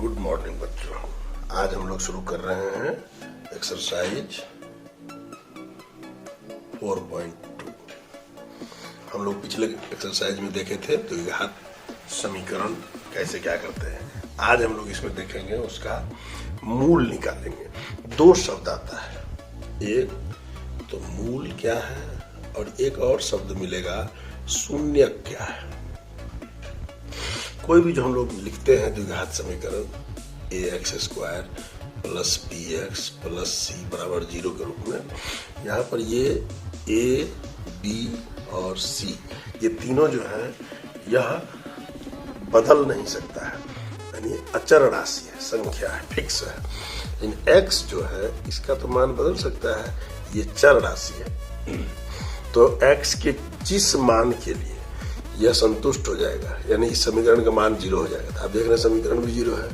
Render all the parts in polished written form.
Good morning बच्चों। आज हम लोग शुरू कर रहे हैं एक्सरसाइज 4.2। हम लोग पिछले एक्सरसाइज में देखे थे द्विघात समीकरण कैसे क्या करते हैं। आज हम लोग इसमें देखेंगे उसका मूल निकालेंगे। दो शब्द आता है, एक तो मूल क्या है और एक और शब्द मिलेगा शून्य क्या है। कोई भी जो हम लोग लिखते हैं द्विघात समीकरण ax² plus bx plus c बराबर 0 के रूप में, यहाँ पर ये a, b और c ये तीनों जो है यह बदल नहीं सकता है, यानी अचर राशि है, संख्या है, फिक्स है। लेकिन x जो है इसका तो मान बदल सकता है, ये चर राशि है। तो x के जिस मान के लिए यह संतुष्ट हो जाएगा, यानी इस समीकरण का मान 0 हो जाएगा। तो आप देख रहे हैं समीकरण भी 0 है,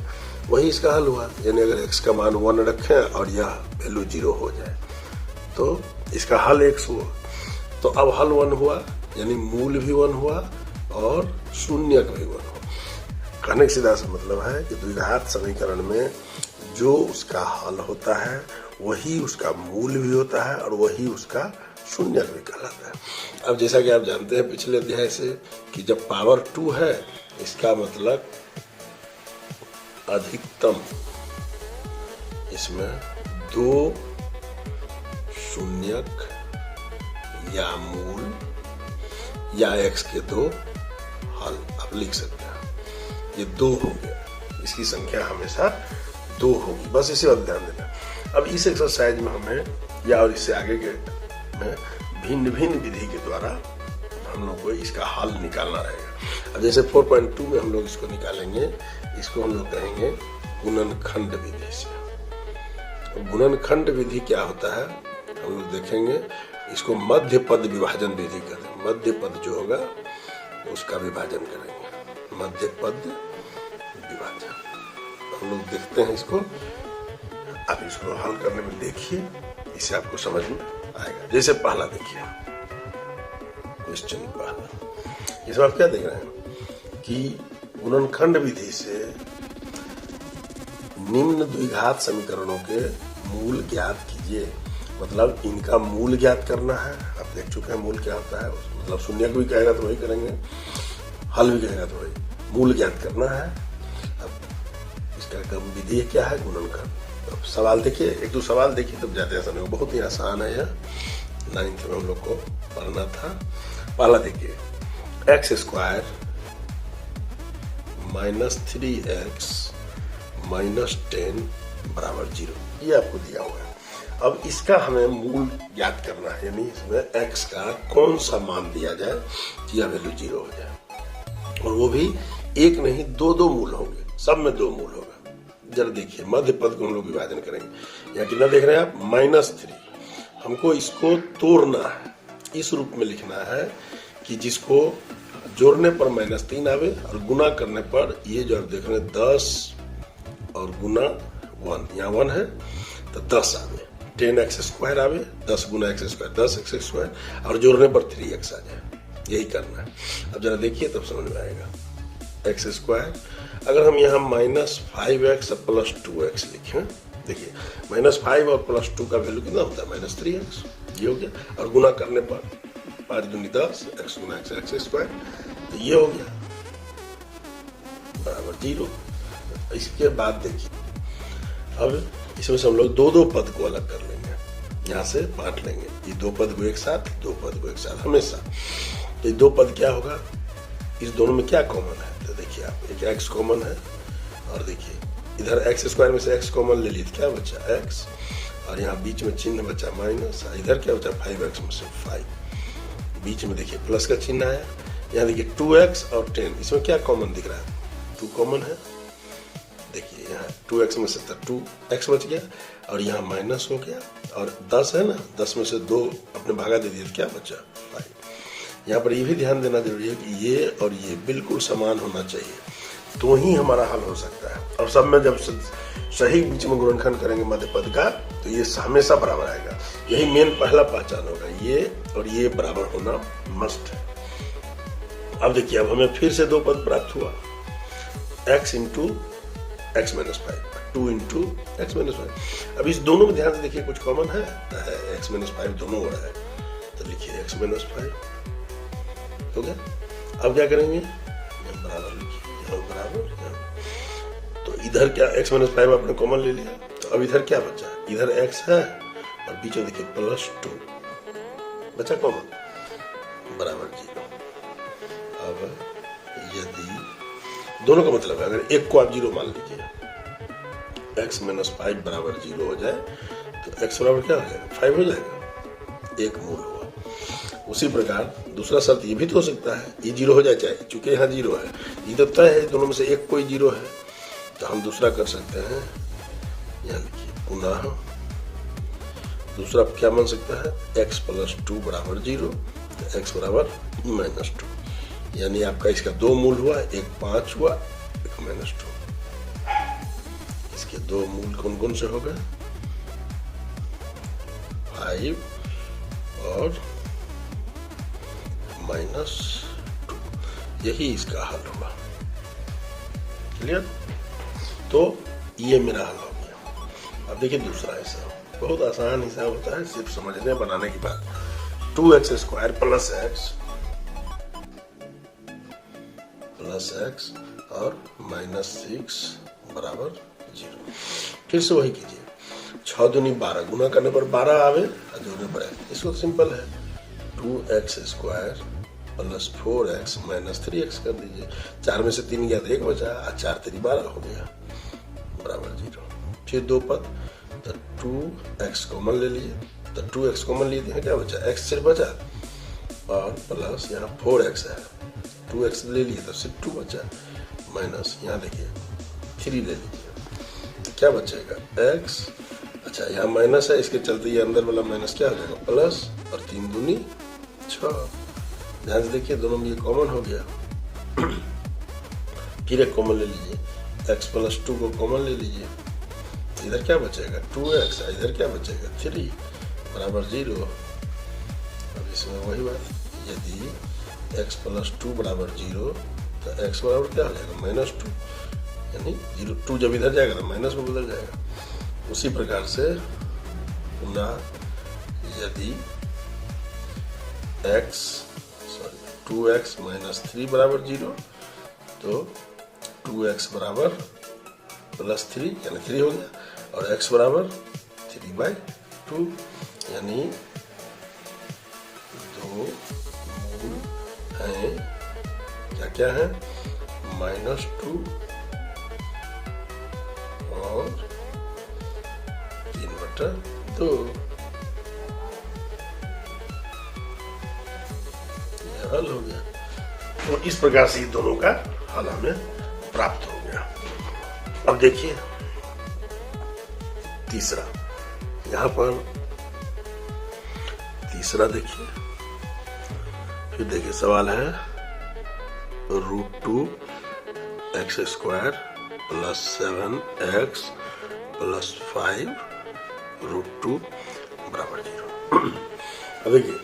वही इसका हल हुआ। यानी अगर x का मान 1 रखें और यह वैल्यू 0 हो जाए तो इसका हल x हुआ। तो अब हल 1 हुआ, यानी मूल भी 1 हुआ और शून्य का भी 1 हुआ। कहने का सीधा सा मतलब है कि द्विघात समीकरण में जो उसका हल होता है वही उसका मूल भी होता है और वही उसका शून्य भी कहलाता है। अब जैसा कि आप जानते हैं पिछले अध्याय से कि जब पावर 2 है इसका मतलब अधिकतम इसमें 2 शून्यक या मूल या x के 2 हल आप लिख सकते हैं। ये 2 हो गया, इसकी संख्या हमेशा 2 होगी, बस इसी बात ध्यान देना। अब इस एक्सरसाइज में हमें या और इससे आगे के में भिन्न भिन्न विधि के द्वारा हम लोग को इसका हल निकालना रहेगा। अब जैसे 4.2 में हम लोग इसको निकालेंगे, इसको हम लोग कहेंगे गुणनखंड विधि से। गुणनखंड विधि क्या होता है हम लोग देखेंगे। इसको मध्य पद विभाजन विधि कहते हैं। मध्य पद जो होगा उसका विभाजन करेंगे, मध्य पद विभाजन। हम लोग देखते हैं इसको, आप इसको हल करने में देखिए, इससे आपको समझ में आएगा। जैसे पहला देखिए क्वेश्चन पहला, इसमें आप क्या देख रहे हैं कि गुणनखंड विधि से निम्न द्विघात समीकरणों के मूल ज्ञात कीजिए। मतलब इनका मूल ज्ञात करना है। आप देख चुके हैं मूल क्या होता है, मतलब शून्य को भी कहेगा तो वही करेंगे, हल भी कहेगा तो वही, मूल ज्ञात करना है। अब इसका विधि क्या है, गुणनखंड। अब सवाल देखिए, एक दो सवाल देखिए तब जाते हैं समझ। बहुत ही आसान है, यह 9th में हम लोग को पढ़ना था। पहला देखिए x² माइनस 3x माइनस 10 बराबर 0, ये आपको दिया हुआ है। अब इसका हमें मूल ज्ञात करना है, यानी इसमें x का कौन सा मान दिया जाए कि यह वैल्यू 0 हो जाए। और वो भी एक नहीं, दो मूल होंगे, सब में 2 मूल होगा। जरा देखिए मध्य पद को हम लोग विभाजन करेंगे। यहाँ कितना देख रहे हैं आप, -3। हमको इसको तोड़ना है, इस रूप में लिखना है कि जिसको जोड़ने पर -3 आवे और गुना करने पर ये जो आप देख रहे हैं 10 और गुना 1, यहाँ 1 है तो 10 आवे। 10x² आवे, 10 गुना x² 10x², और जोड़ने पर 3x आ जाए, यही करना है। अब जरा देखिए तब समझ में आएगा। x², अगर हम यहाँ -5x प्लस 2x लिखें, देखिए -5 और प्लस 2 का वैल्यू कितना होता है, -3x, ये हो गया। और गुना करने पर 5 दूनी 10, x गुना x² तो ये हो गया बराबर 0। इसके बाद देखिए अब इसमें से हम लोग 2 पद को अलग कर लेंगे, यहाँ से बांट लेंगे। ये 2 पद को एक साथ, 2 पद को एक साथ हमेशा। ये 2 पद क्या होगा, इस दोनों में क्या कॉमन है, तो देखिए आप एक x कॉमन है, और देखिए इधर x² में से x कॉमन ले लिए तो क्या बचा x, और यहाँ बीच में चिन्ह बचा माइनस, इधर क्या बचा 5x में से 5, बीच में देखिए प्लस का चिन्ह आया। यहाँ देखिए 2x और 10, इसमें क्या कॉमन दिख रहा है, 2 कॉमन है। देखिए यहाँ 2x में से 2x बच गया और यहाँ माइनस हो गया, और 10 है ना, 10 में से 2 अपने भागा दे दिए तो क्या बचा 5। यहाँ पर ये भी ध्यान देना जरूरी है कि ये और ये बिल्कुल समान होना चाहिए, तो ही हमारा हल हो सकता है। और सब में जब सही बीच में गुणनखंड करेंगे मध्य पद का तो ये हमेशा बराबर आएगा। यही मेन पहला पहचान होगा, ये और ये बराबर होना मस्ट है। अब देखिए अब हमें फिर से 2 पद प्राप्त हुआ, x into x minus 5, 2 into x minus 5। अब इस दोनों में ध्यान से देखिए कुछ कॉमन है, एक्स माइनस 5 दोनों हो रहा है, तो लिखिए एक्स माइनस 5 हो गया। अब क्या करेंगे, बराबर लिखिए, बराबर। तो इधर क्या एक्स माइनस 5 आपने कॉमन ले लिया, तो अब इधर क्या बचा, इधर एक्स है और बीच में देखिए +2 बचा कॉमन, बराबर 0। अब यदि दोनों का मतलब है, अगर एक को आप 0 मान लीजिए, एक्स माइनस 5 बराबर 0 हो जाए, तो एक्स बराबर क्या हो जाएगा, 5 हो जाएगा, एक मूल हुआ। उसी प्रकार दूसरा शर्त ये भी तो हो सकता है, ये 0 हो जाए चाहे, चूंकि यहाँ 0 है, ये तो तय है दोनों में से एक कोई 0 है, तो हम दूसरा कर सकते हैं, यहाँ लिखिए पुनः दूसरा क्या बन सकता है, x + 2 बराबर 0, तो x बराबर -2, यानी आपका इसका 2 मूल हुआ, एक 5 हुआ, एक -2। इसके 2 मूल कौन कौन से हो गए, 5 और -2, यही इसका हल हुआ। क्लियर? तो ये मेरा हल हो गया। अब देखिए दूसरा हिसाब, बहुत आसान हिसाब होता है, सिर्फ समझने बनाने की बात। 2x² + x और -6 बराबर 0। फिर से वही कीजिए, 6 दूनी 12, गुना करने पर 12 आवे और जोड़ने पर 1। इसको सिंपल है, 2x² + 4x - 3x कर दीजिए, 4 में से 3 गया तो 1 बचा, 4 3 12 हो गया, बराबर 0। फिर 2 पद, तो 2x कॉमन ले लीजिए, तो 2x कॉमन लिए थे, क्या बचा, x सिर्फ बचा, और प्लस यहाँ 4x है, 2x ले लिए तो सिर्फ 2 बचा, माइनस यहाँ देखिए 3 ले लीजिए, क्या बचेगा x, अच्छा यहाँ माइनस है, इसके चलते ये अंदर वाला माइनस क्या हो जाएगा, प्लस, और 3 दूनी 6। ध्यान से देखिए दोनों में ये कॉमन हो गया। फिर एक कॉमन ले लीजिए, x + 2 को कॉमन ले लीजिए, इधर क्या बचेगा, 2x, इधर क्या बचेगा, 3 बराबर 0। अब इसमें वही बात, यदि x + 2 बराबर 0, तो x बराबर क्या हो जाएगा, -2, यानी 0, 2 जब इधर जाएगा तो माइनस में बदल जाएगा। उसी प्रकार से पुनः यदि 2x - 3 बराबर 0, तो 2x बराबर +3 यानी 3 हो गया, और x बराबर 3/2, यानी 2 मूल हैं, क्या क्या है, -2 और 3/2। यह हल हो गया। तो इस प्रकार से दोनों का हल हमें प्राप्त हो गया। अब देखिए तीसरा, यहां पर तीसरा देखिए, फिर देखिए सवाल है √2x² + 7x + 5 √2 बराबर 0। अब देखिए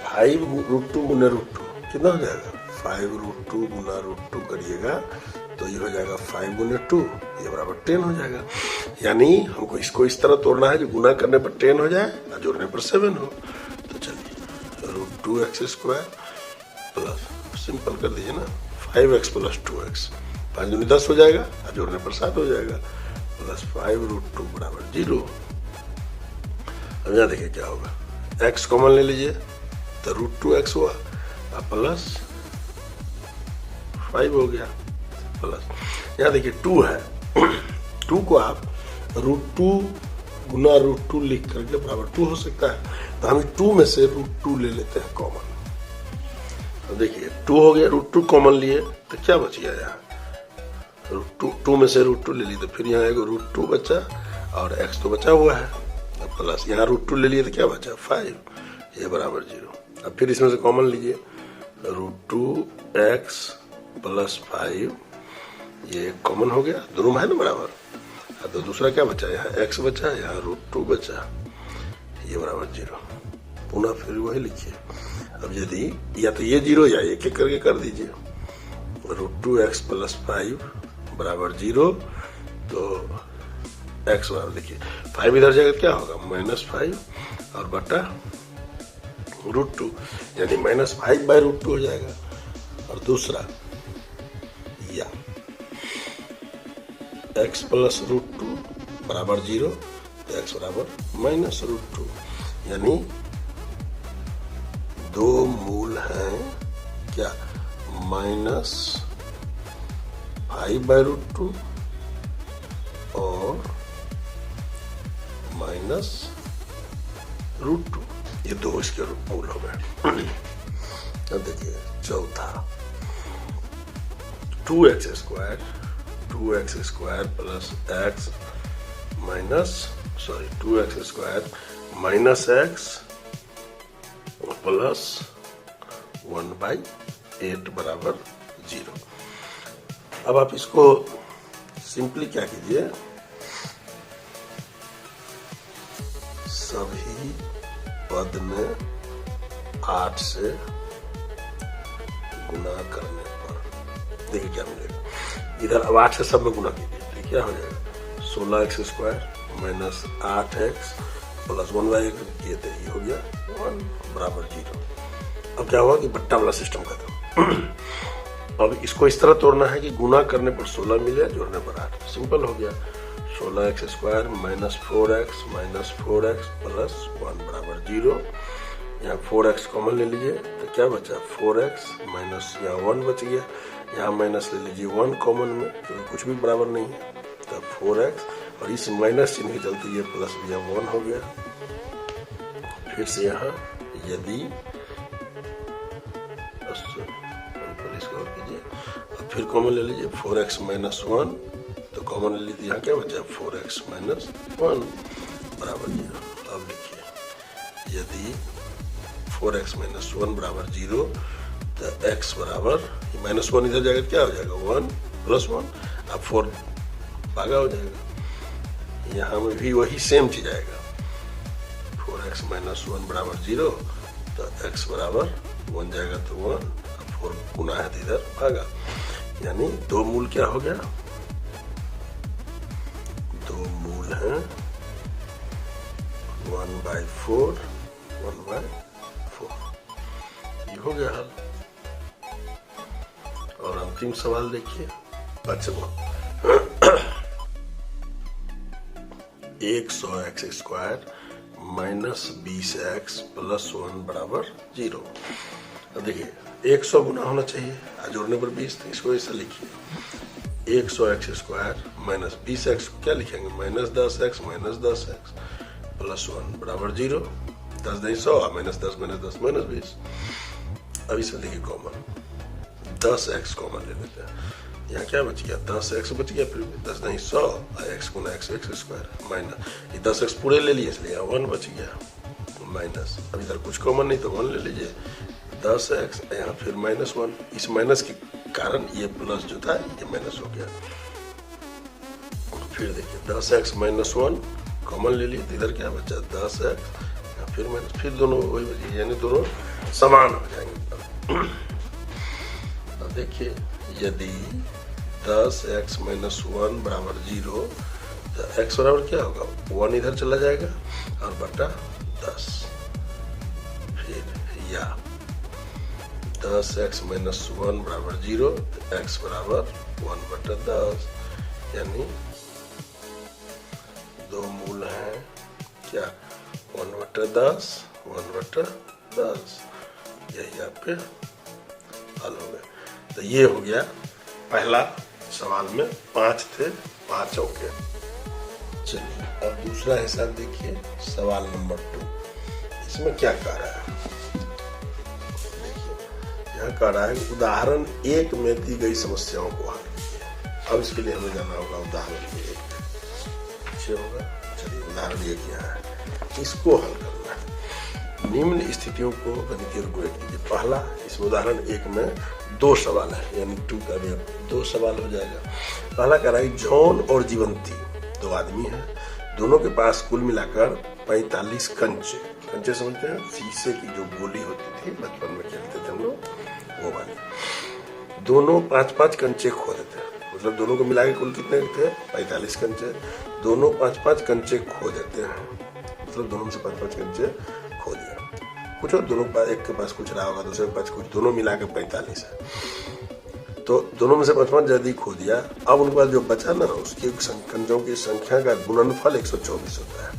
5 √2 गुना √2 कितना हो जाएगा, 5 √2 गुना √2 करिएगा तो ये हो जाएगा 5 गुना 2, ये बराबर 10 हो जाएगा। यानी हमको इसको इस तरह तोड़ना है जो गुना करने पर 10 हो जाए और जोड़ने पर 7 हो। तो चलिए √2x² प्लस, सिंपल कर दीजिए ना, 5x + 2x, 5 दूनी 10 हो जाएगा और जोड़ने पर 7 हो जाएगा, प्लस 5 √2 बराबर 0। अब यहाँ देखिए क्या होगा, x कॉमन ले लीजिए तो √2x हुआ, प्लस 5 हो गया, प्लस यहाँ देखिए 2 है, 2 को आप √2 गुना √2 लिख करके बराबर 2 हो सकता है, तो हम 2 में से √2 ले लेते हैं कॉमन। तो देखिए 2 हो गया, √2 कॉमन लिए तो क्या बच गया, यहाँ √2 में से √2 ले लिए तो फिर यहाँ एक √2 बचा और x तो बचा हुआ है, प्लस यहाँ √2 ले लिए तो क्या बचा 5, ये बराबर 0। अब फिर इसमें से कॉमन लीजिए, √2x + 5, ये कॉमन हो गया, दोनों में है ना बराबर। तो दूसरा क्या बचा, यहाँ x बचा, यहाँ √2 बचा, ये बराबर 0। पुनः फिर वही लिखिए। अब यदि या तो ये 0 या एक एक करके कर दीजिए, √2x + 5 बराबर 0, तो x बराबर देखिए 5 इधर जाएगा क्या होगा -5 और बटा √2, यानी -5/√2 हो जाएगा। और दूसरा या x प्लस √2 बराबर 0, तो x बराबर -√2, यानी दो मूल हैं क्या -5/√2 और -√2, ये दो इसके मूल हो गए। अब देखिए चौथा 2x square plus x plus 1/8 बराबर 0। अब आप इसको सिंपली क्या कीजिए, सभी पद में 8 से गुना करने पर देखिए क्या मिलेगा। इधर अब 8 से सब में गुना कीजिए तो क्या हो जाएगा 16x square minus 8x plus 1/8 ये तो ये हो गया 1 बराबर 0। अब क्या हुआ कि बट्टा वाला सिस्टम खत्म। अब इसको इस तरह तोड़ना है कि गुना करने पर 16 मिले, जोड़ने पर 8, सिंपल हो गया। 16x square minus 4x plus 1 बराबर 0। यहाँ 4x कॉमन ले लीजिए तो क्या बचा 4x माइनस यहाँ 1 बच गया, यहाँ माइनस ले लीजिए 1 कॉमन में तो कुछ भी बराबर नहीं है, तो 4x और इस माइनस चिन्ह के चलते ये प्लस भी 1 हो गया। फिर से यहाँ यदि इसको कीजिए अब फिर कॉमन ले लीजिए 4x माइनस 1, तो कॉमन ले लीजिए यहाँ क्या बचा 4x माइनस 1 बराबर 0। अब लिखिए यदि 4x माइनस 1 बराबर 0 तो x बराबर -1 इधर जाएगा क्या हो जाएगा 1 प्लस 1, अब 4 भागा हो जाएगा। यहाँ में भी वही सेम चीज आएगा 4x माइनस 1 बराबर 0, तो x बराबर 1 जाएगा तो 1, अब 4 गुना है तो इधर भागा, यानी दो मूल क्या हो गया, दो मूल हैं 1/4 ये हो गया हल। और अंतिम सवाल देखिए 5वां 100x square minus 20x plus 1 बराबर 0। अब देखिए 100 गुना होना चाहिए, जोड़ने पर 20, तो इसको ऐसा लिखिए 100x स्क्वायर माइनस 20x को क्या लिखेंगे -10x प्लस 1 बराबर 0। 10 नहीं 100 -10 -10 -20। अब इसमें देखिए कॉमन 10x कॉमन ले लेते हैं, यहाँ क्या बच गया 10x बच गया, फिर 10 नहीं 100 x गुना x स्क्वायर माइनस ये 10x पूरे ले लिए इसलिए 1 बच गया माइनस। अब इधर कुछ कॉमन नहीं तो 1 ले लीजिए 10x, यहाँ फिर -1, इस माइनस के कारण ये प्लस जो था ये माइनस हो गया। फिर देखिए 10x माइनस 1 कॉमन ले लिए तो इधर क्या बचा 10x, फिर माइनस, फिर दोनों वही बचे, यानी दोनों समान हो जाएंगे। अब देखिए यदि 10x माइनस 1 बराबर 0 तो x बराबर क्या होगा 1 इधर चला जाएगा और बटा 10। फिर या 10x माइनस 1 बराबर 0 तो x बराबर 1 बटा 10, यानी दो मूल हैं क्या 1 बटा 10 यही आपके हल हो गए। तो ये हो गया पहला सवाल में 5 थे 5 चौके। चलिए अब दूसरा हिसाब देखिए सवाल नंबर 2, इसमें क्या कह रहा है देखिए, यहाँ कह रहा है उदाहरण 1 में दी गई समस्याओं को हल कीजिए। अब इसके लिए हमें जाना होगा उदाहरण 1 अच्छे होगा। चलिए उदाहरण 1 यहाँ है, इसको हल करना है। निम्न स्थितियों को गणितीय रूप में कीजिए। पहला इसमें उदाहरण 1 में 2 सवाल है, यानी 2 का भी 2 सवाल हो जाएगा। पहला कह रहा है जॉन और जीवंती 2 आदमी हैं, दोनों के पास कुल मिलाकर 45 कंचे समझते हैं, शीशे की जो गोली होती थी बचपन में खेलते थे हम लोग वो वाली। दोनों 5-5 कंचे खो देते हैं, मतलब दोनों को मिला के कुल कितने थे? 45 कंचे। दोनों 5-5 कंचे खो देते हैं, मतलब दोनों में से 5-5 कंचे खो दिया। कुछ और दोनों एक के पास कुछ रहा होगा, दूसरे के पास कुछ, दोनों मिला के 45 है। तो दोनों में से 5-5 जल्दी खो दिया। अब उनके पास जो बचा ना, उसकी कंचों की संख्या का गुणनफल 124 होता है।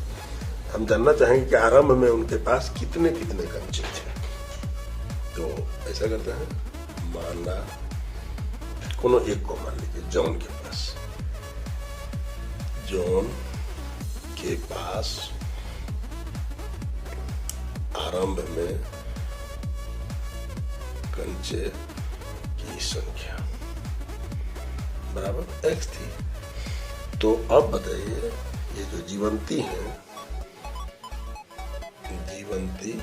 हम जानना चाहेंगे कि आरंभ में उनके पास कितने कितने कंचे थे। तो ऐसा करते हैं, माना कोनो एक को मान लीजिए जॉन के पास आरंभ में कंचे की संख्या बराबर x थी। तो अब बताइए, ये जो जीवंती है, जीवंती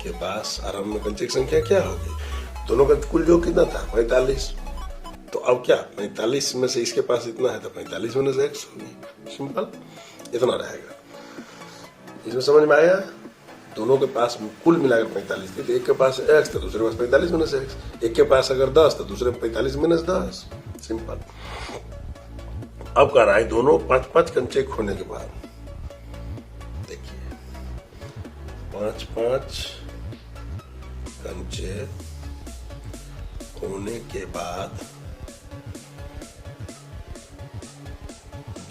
के पास आरंभ में कंचे की संख्या क्या होगी? दोनों का कुल योग कितना था? 45। तो अब क्या 45 में से इसके पास इतना है तो 45 में से x होगी, सिंपल इतना रहेगा। इसमें समझ में आया? दोनों के पास कुल मिलाकर 45 थी, तो एक के पास x तो दूसरे के पास 45 में से x। एक के पास अगर 10 तो दूसरे में 45 में से 10, सिंपल। अब कह रहा है दोनों 5-5 कंचे खोने के बाद, देखिए 5-5 कंचे खोने के बाद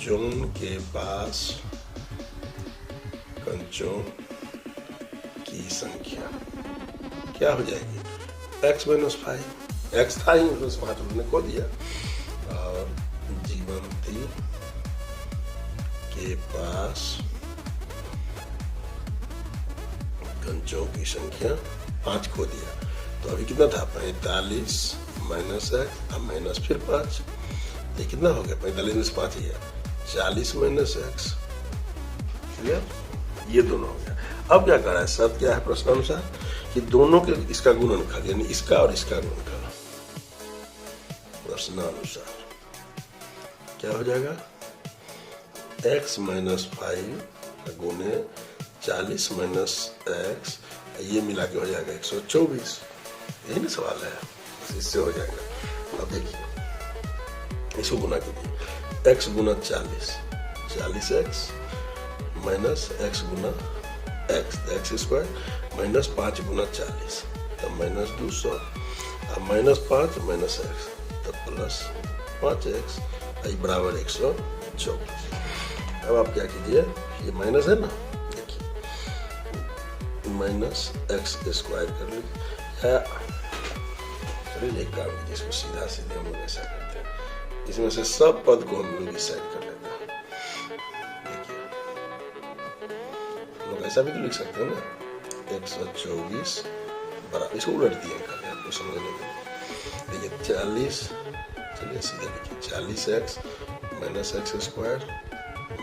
जॉन के पास कंचों की संख्या क्या हो जाएगी? x - 5। x था ही, उसमें 5 उन्होंने खो दिया। और जीवंती के पास कंचों की संख्या 5 खो दिया। तो अभी कितना था? 45 माइनस x, अब माइनस फिर 5, ये कितना हो गया? 45 में से 5 ही है, 40 माइनस x। क्लियर? ये दोनों हो गया। अब क्या कर रहा है? शर्त क्या है प्रश्नानुसार? कि दोनों के इसका गुणनफल, यानी इसका और इसका गुणनफल प्रश्नानुसार क्या हो जाएगा? x - 5 गुने 40 माइनस x, ये मिला के हो जाएगा 124। यही ना सवाल है, बस इससे हो जाएगा। अब देखिए, इसको गुना कीजिए, x गुना 40x माइनस x गुना x स्क्वायर माइनस 5 गुना 40, तब माइनस 200, अब माइनस 5 माइनस x, तब प्लस 5x, आई बराबर 124। अब आप क्या कीजिए, ये माइनस है ना, देखिए माइनस x स्क्वायर कर लीजिए, या चलिए एक काम कीजिए, इसको सीधा सीधे हम लोग ऐसा करते हैं, इसमें से सब पद को हम लोग इस साइड कर लेते हैं। देखिए लोग ऐसा भी तो लिख सकते हैं ना, 124 बराबर, इसको उलट दिया कर आपको समझने के लिए। देखिए 40, चलिए सीधे लिखिए, 40x minus x square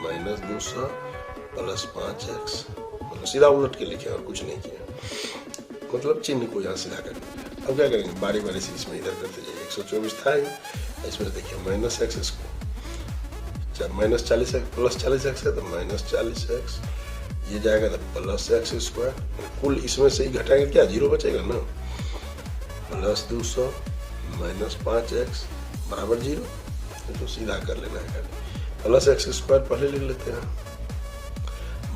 minus 200 plus 5x, मतलब सीधा उलट के लिखे और कुछ नहीं किया, मतलब चिन्ह को यहाँ सीधा कर दिया। अब क्या करेंगे, बारी बारी से इसमें इधर करते जाइए, 124 था ही, इसमें देखिए minus x square, minus 40x plus 40x है तो माइनस 40x, ये जाएगा तो प्लस x स्क्वायर, कुल इसमें से ही घटाएंगे क्या, 0 बचेगा ना, प्लस 200 माइनस 5x बराबर 0, तो सीधा कर लेना है, प्लस x स्क्वायर पहले लिख लेते हैं,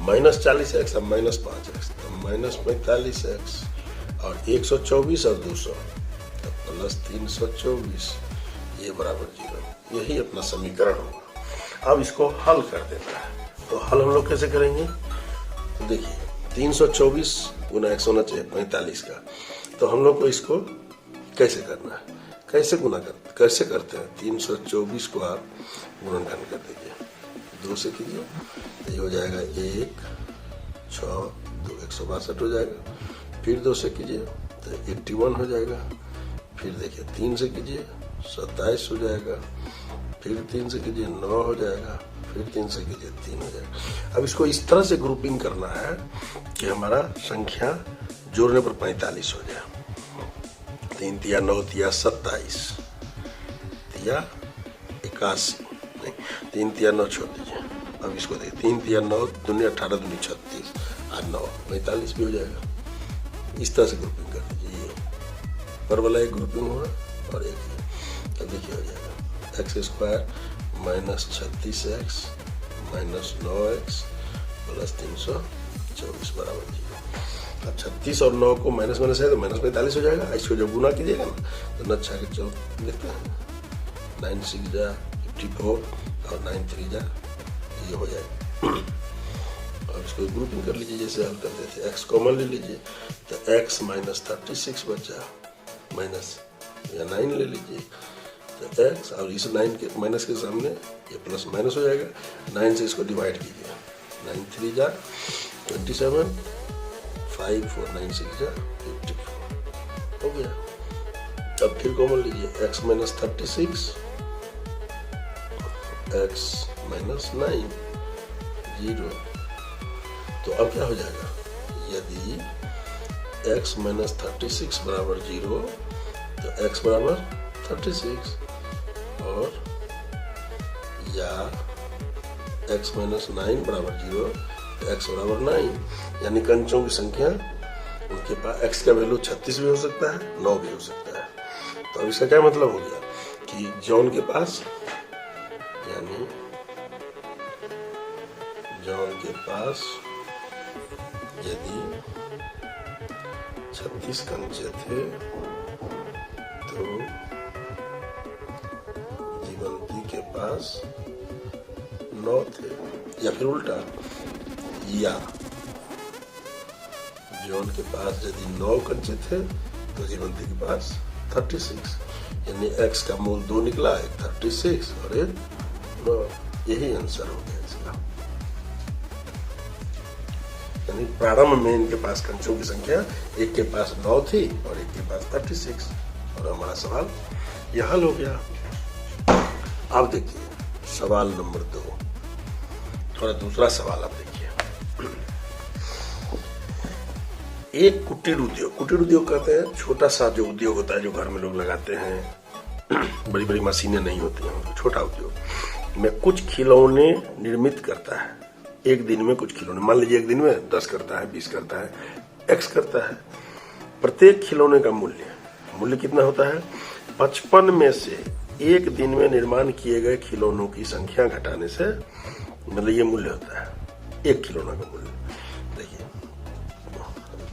माइनस 40x अब माइनस 5x, तो माइनस 45x और 124 और 200 तो प्लस 324, ये बराबर 0, यही अपना समीकरण होगा। अब इसको हल कर देना है, तो हल हम लोग कैसे करेंगे, तो देखिए 324 गुना x होना चाहिए 45 का, तो हम लोग को इसको कैसे करना है, कैसे गुना कैसे करते हैं, 324 को आप गुणनखंड कर दीजिए, 2 से कीजिए, ये हो जाएगा 1 6 2 162 हो जाएगा, फिर 2 से कीजिए तो 81 हो जाएगा, फिर देखिए 3 से कीजिए 27 हो जाएगा, फिर 3 से कीजिए 9 हो जाएगा, फिर 3 से कीजिए 3 हो जाएगा। अब इसको इस तरह से ग्रुपिंग करना है कि हमारा संख्या जोड़ने पर 45 हो जाए, 3 तिया 9 तिया 27 तिया 81, 3 तिया 9 छोड़ दीजिए। अब इसको देखिए 3 तिया 9 दूनी 18 दूनी 36 और 9 45 भी हो जाएगा। इस तरह से ग्रुपिंग कर दीजिए, ये पर वाला एक ग्रुपिंग हुआ और एक, अब देखिए हो जाएगा x square minus 36x minus 9x plus 324 बराबर 0। अब 36 और 9 को माइनस माइनस है तो माइनस 45 हो जाएगा। इसको जब गुना कीजिएगा ना तो 9 6 के 4 देखते हैं, 9 6 जा 54 और 9 3 जा ये हो जाएगा। और इसको ग्रुपिंग कर लीजिए जैसे हल करते थे, x कॉमन ले लीजिए तो x माइनस 36 बचा, माइनस या 9 ले लीजिए तो x और इस 9 के माइनस के सामने ये प्लस माइनस हो जाएगा। 9 से इसको डिवाइड कीजिए, 9 3 जा 27, 5 4 9 6 जा 54 हो गया। अब फिर कॉमन लीजिए, x माइनस 36 x माइनस 9 0। तो अब क्या हो जाएगा, यदि x माइनस 36 बराबर 0 तो x बराबर 36 और या x माइनस 9 बराबर 0 तो x बराबर 9। यानी कंचों की संख्या उनके पास x का वैल्यू 36 भी हो सकता है, 9 भी हो सकता है। तो अब इसका क्या मतलब हो गया कि जॉन के पास, यानी जॉन के पास यदि 36 कंचे थे तो जीवंती के पास 9 थे, या फिर उल्टा, या जॉन के पास यदि 9 कंचे थे तो जीवंती के पास 36, यानी x का मूल 2 निकला, एक 36 और एक 9। यही आंसर हो गया इसका। यानी प्रारंभ में इनके पास कंचों की संख्या एक के पास 9 थी और एक के पास 36 और हमारा सवाल यह हल हो गया। अब देखिए सवाल नंबर 2, थोड़ा दूसरा सवाल आप देखिए। एक कुटीर उद्योग कहते हैं छोटा सा जो उद्योग होता है जो घर में लोग लगाते हैं, बड़ी बड़ी मशीनें नहीं होती हैं, छोटा उद्योग में कुछ खिलौने निर्मित करता है एक दिन में। कुछ खिलौने मान लीजिए एक दिन में 10 करता है, 20 करता है, x करता है। प्रत्येक खिलौने का मूल्य कितना होता है, 55 में से एक दिन में निर्माण किए गए खिलौनों की संख्या घटाने से, मतलब ये मूल्य होता है एक खिलौना का मूल्य।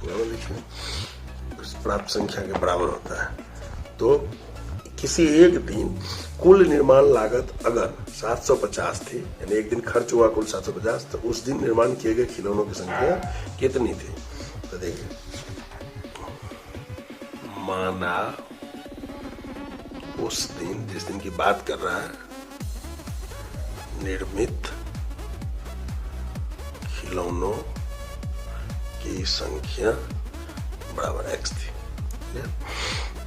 देखिए प्राप्त संख्या के बराबर होता है। तो किसी एक दिन कुल निर्माण लागत अगर 750 थी, यानी एक दिन खर्च हुआ कुल 750, तो उस दिन निर्माण किए गए खिलौनों की संख्या कितनी थी। तो देखिए, माना उस दिन, जिस दिन की बात कर रहा है, निर्मित खिलौनों की संख्या बराबर x थी।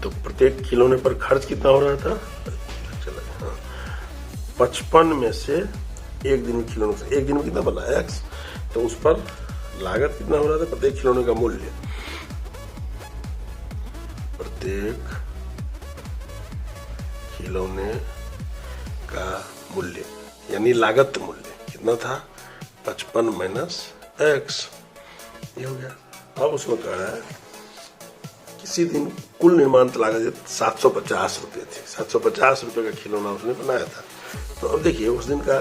तो प्रत्येक खिलौने पर खर्च कितना हो रहा था, चला 55 में से एक दिन खिलौने से, एक दिन में कितना बना x, तो उस पर लागत कितना हो रहा था, प्रत्येक खिलौने का मूल्य, प्रत्येक खिलौने का मूल्य यानी लागत मूल्य कितना था, 55 माइनस x, ये हो गया। अब उसमें कह रहा है किसी दिन कुल निर्माण लागत 750 रुपये थी, 750 रुपये का खिलौना उसने बनाया था। तो अब देखिए उस दिन का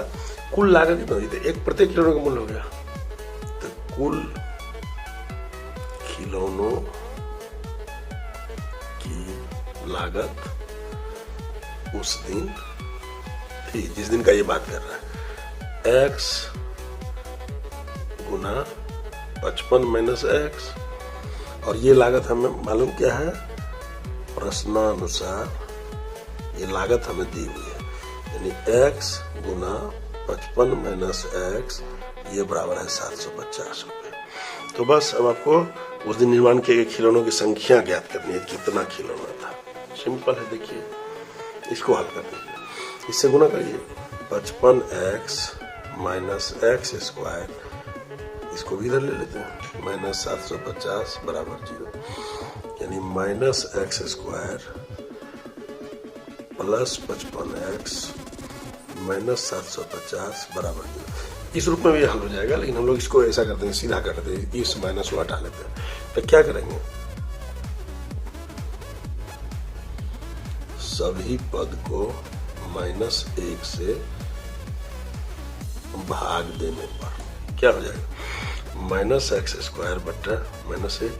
कुल लागत कितना हुई थी, एक प्रत्येक खिलौने का मूल्य हो गया, तो कुल खिलौनों की लागत उस दिन थी, जिस दिन का ये बात कर रहा है, x गुना 55 माइनस x, और ये लागत हमें मालूम क्या है, प्रश्नानुसार ये लागत हमें दी हुई है, यानी x गुना 55 माइनस x ये बराबर है 750 रुपये। तो बस अब आपको उस दिन निर्माण किए गए खिलौनों की संख्या ज्ञात करनी है, कितना खिलौना था। सिंपल है, देखिए इसको हल कर दीजिए, इससे गुना करिए, 55x माइनस x स्क्वायर, इसको भी इधर ले लेते हैं, माइनस 750 बराबर 0, यानी minus x square plus 55x minus 750 बराबर 0। इस रूप में भी हल हो जाएगा, लेकिन हम लोग इसको ऐसा करते हैं, सीधा कर देते हैं, इस माइनस को हटा लेते हैं। तो क्या करेंगे, सभी पद को -1 से भाग देने पर क्या हो जाएगा? -x² बट्टा -1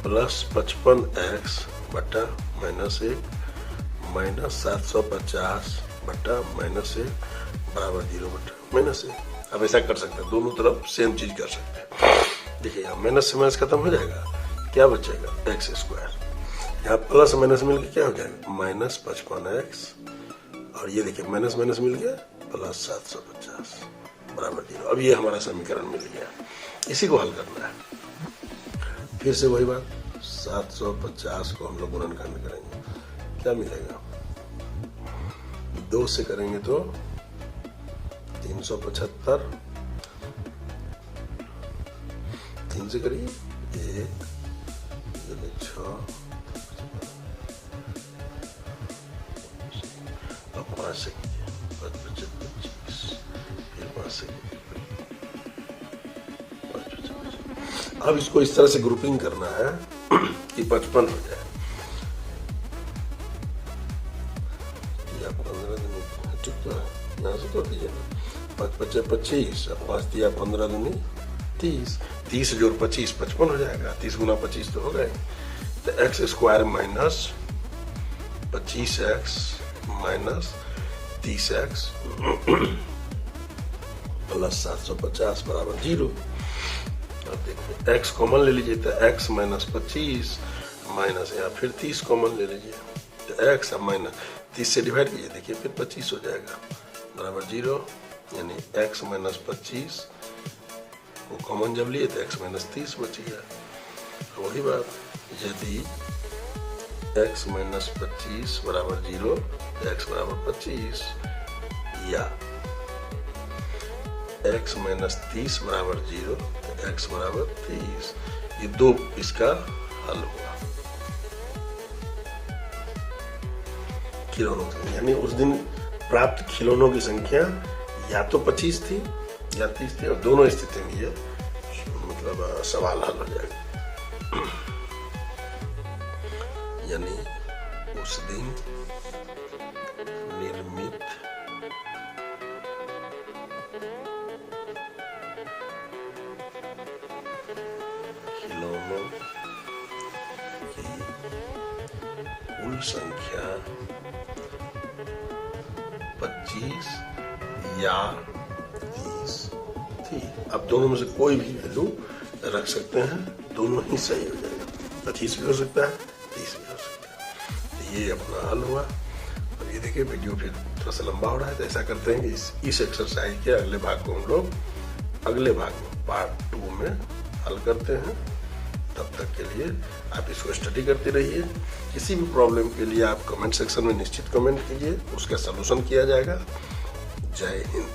प्लस 55x बट्टा -1 माइनस 750 बट्टा -1 बराबर 0 बट्टा -1। अब ऐसा कर सकते हैं, दोनों तरफ सेम चीज कर सकते हैं। देखिए यहाँ माइनस से माइनस खत्म हो जाएगा, क्या बचेगा? x²। यहाँ प्लस माइनस मिलकर क्या हो जाएगा? -55x, और ये देखिए माइनस माइनस मिल गया प्लस 750 बराबर 0। अब ये हमारा समीकरण मिल गया, इसी को हल करना है। फिर से वही बात, 750 को हम लोग गुणनखंड करेंगे, क्या मिलेगा? 2 से करेंगे तो 375, 3 से करिए 1 6, अब 5 से कीजिए 5 25 25, फिर 5 से कीजिए 5 25। अब इसको इस तरह से ग्रुपिंग करना है कि 55 हो जाए। या 15 दूनी ठीक तो है, यहाँ से तोड़ दीजिए ना, 5 25 25, 5 दिया 15 दूनी 30, 30 जोड़ 25 55 हो जाएगा। 30 गुना 25 तो हो गए, तो x² minus 25x minus 30x plus 750 बराबर 0। अब देखिए x कॉमन ले लीजिए, तो x माइनस 25 माइनस यहाँ फिर 30 कॉमन ले लीजिए, तो x अब माइनस 30 से डिवाइड कीजिए, देखिए फिर 25 हो जाएगा बराबर 0। यानी x माइनस 25 को कॉमन जब लिए तो x माइनस 30 बच गया। वही बात, यदि x माइनस 25 बराबर 0 तो x बराबर 25, या x माइनस 30 बराबर 0 तो x बराबर 30। ये दो इसका हल हुआ खिलौनों का। यानी उस दिन प्राप्त खिलौनों की संख्या या तो 25 थी या 30 थी, और दोनों स्थिति में ये मतलब सवाल हल हो जाएगा। यानी उस दिन निर्मित खिलौनों की कुल संख्या 25 या 30 थी। अब दोनों में से कोई भी वैल्यू रख सकते हैं, दोनों ही सही हो जाएगा। 25 भी हो सकता है, 30 भी हो सकता है। तो ये अपना हल हुआ। अब ये देखिए वीडियो फिर थोड़ा सा लंबा हो रहा है, तो ऐसा करते हैं कि इस एक्सरसाइज के अगले भाग को हम लोग अगले भाग में पार्ट 2 में हल करते हैं। तब तक के लिए आप इसको स्टडी करते रहिए। किसी भी प्रॉब्लम के लिए आप कमेंट सेक्शन में निश्चित कमेंट कीजिए, उसका सलूशन किया जाएगा। जय हिंद।